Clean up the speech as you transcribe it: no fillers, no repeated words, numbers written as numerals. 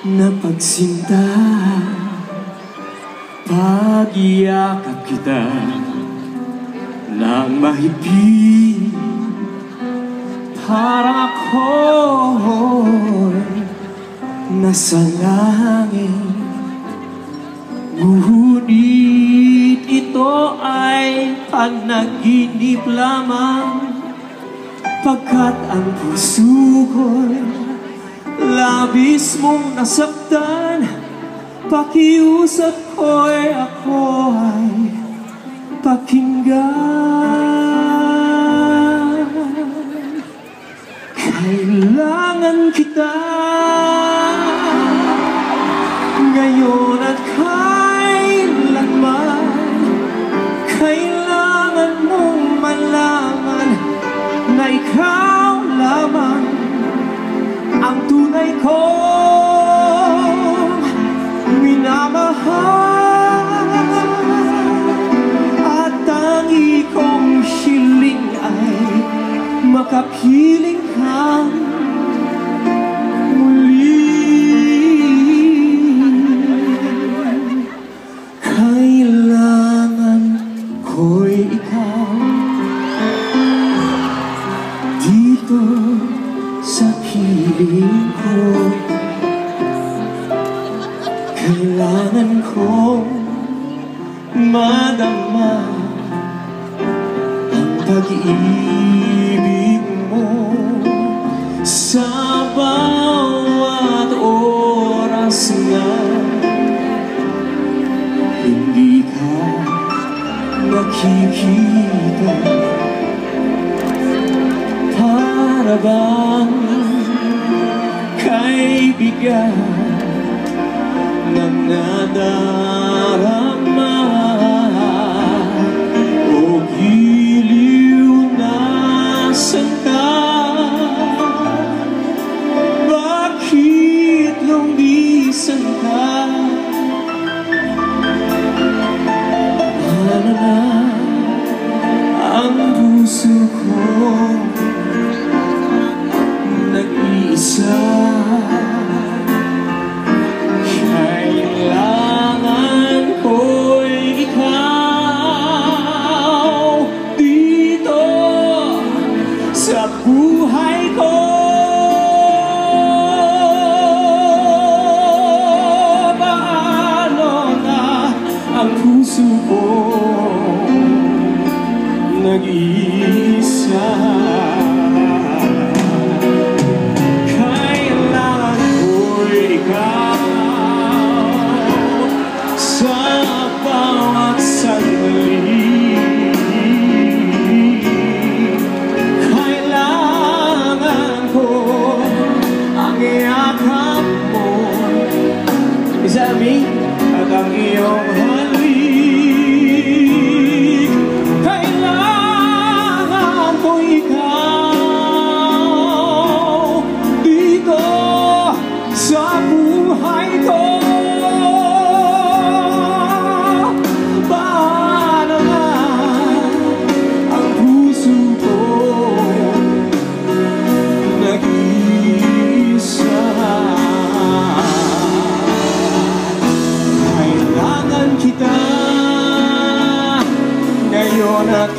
napagsinta, pag-iyakap kita ng mahigpit. Parang ako'y nasa langit, ngunit ito ay panaginip lamang, pagkat ang puso ko'y labis mong nasaktan. Pakiusap ko'y ako ay pakinggan. Kailangan kita ngayon at kailanman. Kailangan mong malaman na ikaw lamang ang tunay kong minamahal. At tangi kong hiling ay makapiling kang muli. Kailangan ko'y ikaw dito sa piling ko. Kailangan kong madama ang pag-ibig mo sa bawat oras na hindi ka nakikita. Para bang kaibigan ng nadarama o giliw na sangka? Bakit lumisan ka? Ano na ang puso ko nag-iisa? Kailangan ko'y ikaw dito sa buhay ko. Paano na ang puso ko nag-iisa? At ang iyong halik, kailangan ko ikaw dito sa buhay ko. Paano na ang puso ko nag-iisa? Kita ngayon at